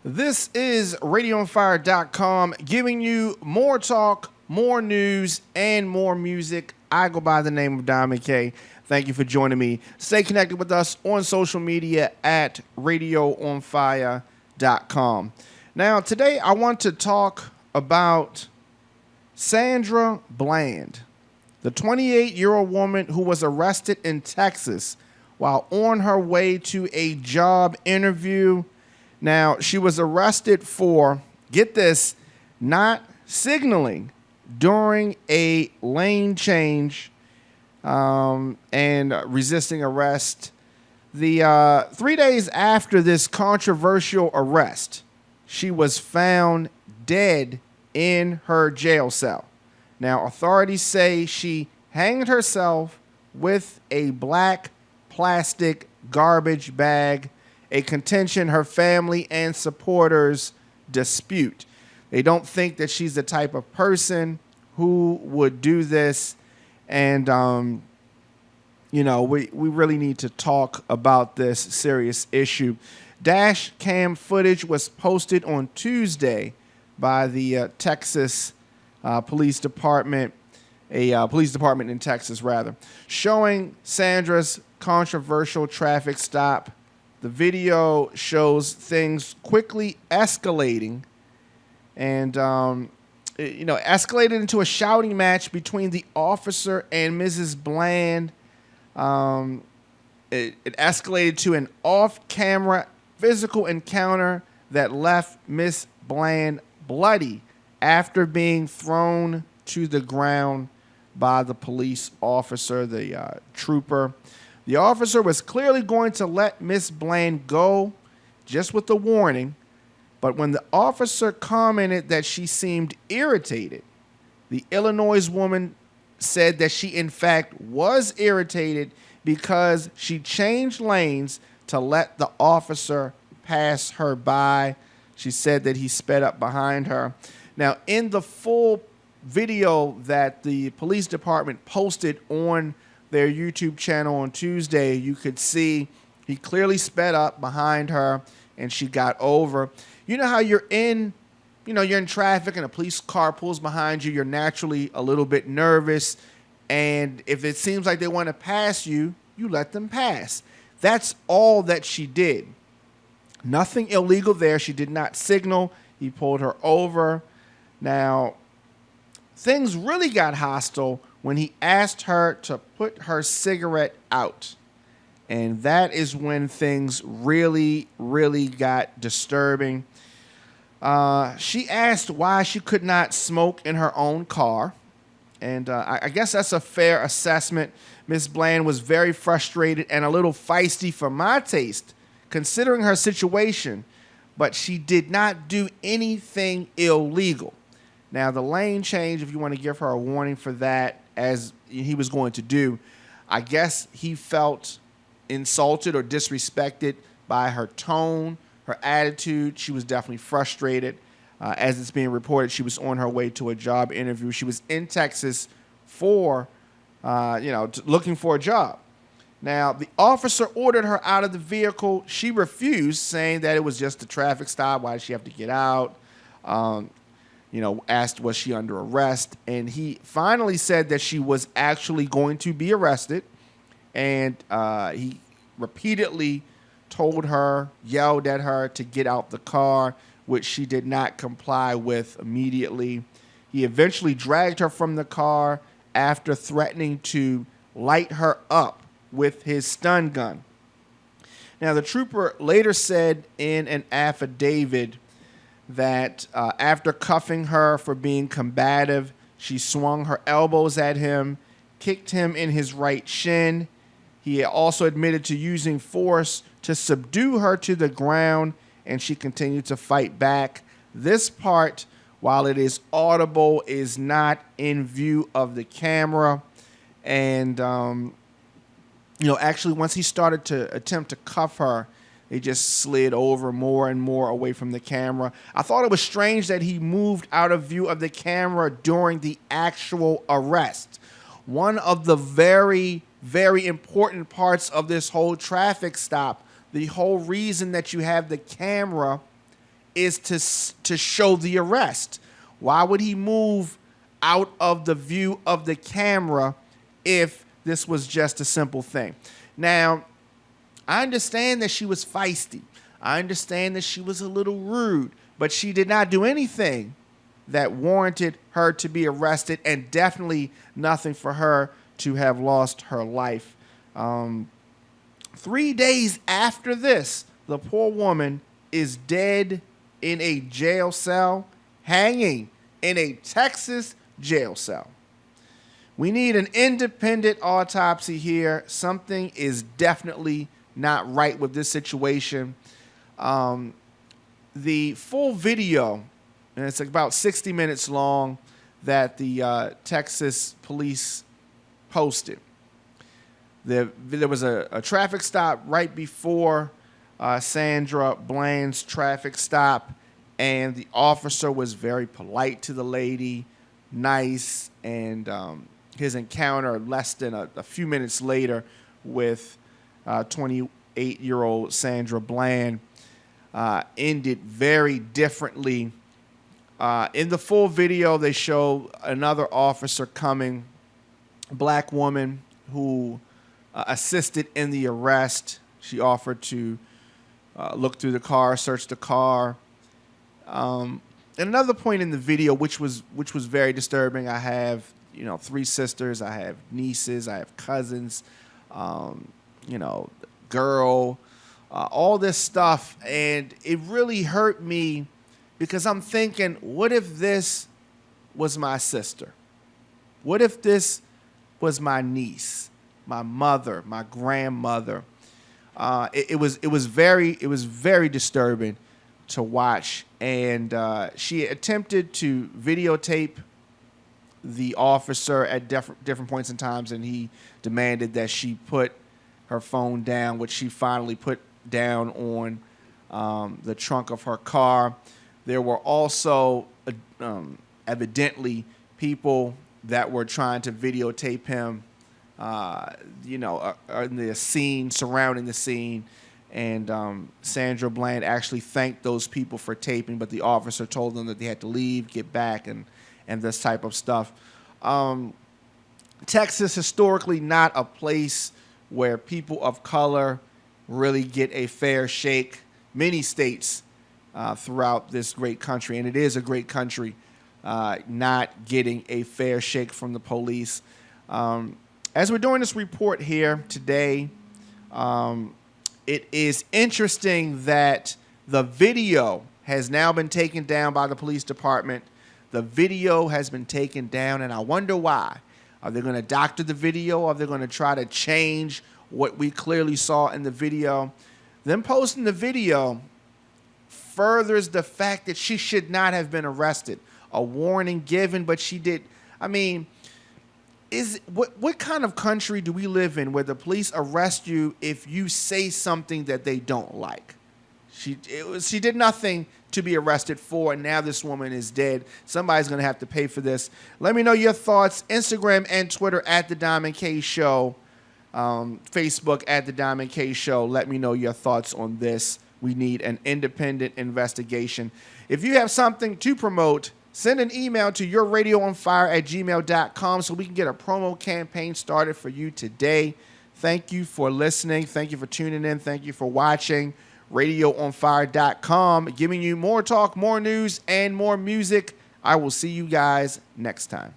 This is RadioOnFire.com giving you more talk, more news, and more music. I go by the name of Diamond K. Thank you for joining me. Stay connected with us on social media at RadioOnFire.com. Now, today I want to talk about Sandra Bland, the 28-year-old woman who was arrested in Texas while on her way to a job interview. Now, she was arrested for, get this, not signaling during a lane change and resisting arrest. The 3 days after this controversial arrest, she was found dead in her jail cell. Now, authorities say she hanged herself with a black plastic garbage bag, a contention her family and supporters dispute. They don't think that she's the type of person who would do this. And, we really need to talk about this serious issue. Dash cam footage was posted on Tuesday by the Texas police department, a police department in Texas, rather, showing Sandra's controversial traffic stop. The video shows things quickly escalating and, escalated into a shouting match between the officer and Mrs. Bland. It escalated to an off-camera physical encounter that left Miss Bland bloody after being thrown to the ground by the police officer, the trooper. The officer was clearly going to let Miss Bland go just with a warning, but when the officer commented that she seemed irritated, the Illinois woman said that she in fact was irritated because she changed lanes to let the officer pass her by. She said that he sped up behind her. Now, in the full video that the police department posted on their YouTube channel on Tuesday, you could see he clearly sped up behind her and she got over. You know how you're in traffic and a police car pulls behind you, you're naturally a little bit nervous. And if it seems like they want to pass you, you let them pass. That's all that she did. Nothing illegal there. She did not signal. He pulled her over. Now, things really got hostile when he asked her to put her cigarette out. And that is when things really, really got disturbing. She asked why she could not smoke in her own car. And I guess that's a fair assessment. Miss Bland was very frustrated and a little feisty for my taste, considering her situation. But she did not do anything illegal. Now, the lane change, if you want to give her a warning for that, as he was going to do, I guess he felt insulted or disrespected by her tone, her attitude. She was definitely frustrated. As it's being reported, she was on her way to a job interview. She was in Texas for, looking for a job. Now, the officer ordered her out of the vehicle. She refused, saying that it was just a traffic stop. Why did she have to get out? Asked was she under arrest, and he finally said that she was actually going to be arrested, and he repeatedly told her, yelled at her to get out the car, which she did not comply with immediately. He eventually dragged her from the car after threatening to light her up with his stun gun. Now, the trooper later said in an affidavit that after cuffing her for being combative, she swung her elbows at him, kicked him in his right shin. He also admitted to using force to subdue her to the ground, and she continued to fight back. This part, while it is audible, is not in view of the camera. And, actually, once he started to attempt to cuff her, they just slid over more and more away from the camera. I thought it was strange that he moved out of view of the camera during the actual arrest. One of the very, very important parts of this whole traffic stop, the whole reason that you have the camera is to show the arrest. Why would he move out of the view of the camera if this was just a simple thing? Now, I understand that she was feisty. I understand that she was a little rude, but she did not do anything that warranted her to be arrested, and definitely nothing for her to have lost her life. 3 days after this, the poor woman is dead in a jail cell, hanging in a Texas jail cell. We need an independent autopsy here. Something is definitely not right with this situation. The full video, and it's about 60 minutes long, that the Texas police posted. There was a traffic stop right before Sandra Bland's traffic stop, and the officer was very polite to the lady, nice, and his encounter less than a few minutes later with 28-year-old Sandra Bland ended very differently. In the full video, they show another officer coming, a black woman who assisted in the arrest. She offered to look through the car, search the car. And another point in the video, which was very disturbing. I have 3 sisters, I have nieces, I have cousins, girl, all this stuff, and it really hurt me because I'm thinking, what if this was my sister? What if this was my niece, my mother, my grandmother? It was very disturbing to watch, and she attempted to videotape the officer at different points in times, and he demanded that she put her phone down, which she finally put down on the trunk of her car. There were also evidently people that were trying to videotape him, in the scene, surrounding the scene. And Sandra Bland actually thanked those people for taping, but the officer told them that they had to leave, get back, and this type of stuff. Texas, historically not a place where people of color really get a fair shake. Many states throughout this great country, and it is a great country, not getting a fair shake from the police. As we're doing this report here today, it is interesting that the video has now been taken down by the police department. The video has been taken down, and I wonder why. Are they going to doctor the video? Are they going to try to change what we clearly saw in the video? Them posting the video furthers the fact that she should not have been arrested. A warning given, but she did. I mean, what kind of country do we live in where the police arrest you if you say something that they don't like? She did nothing to be arrested for, and now this woman is dead. Somebody's going to have to pay for this. Let me know your thoughts. Instagram and Twitter at The Diamond K Show. Facebook at The Diamond K Show. Let me know your thoughts on this. We need an independent investigation. If you have something to promote, send an email to yourradioonfire@gmail.com so we can get a promo campaign started for you today. Thank you for listening. Thank you for tuning in. Thank you for watching. RadioOnFire.com, giving you more talk, more news, and more music. I will see you guys next time.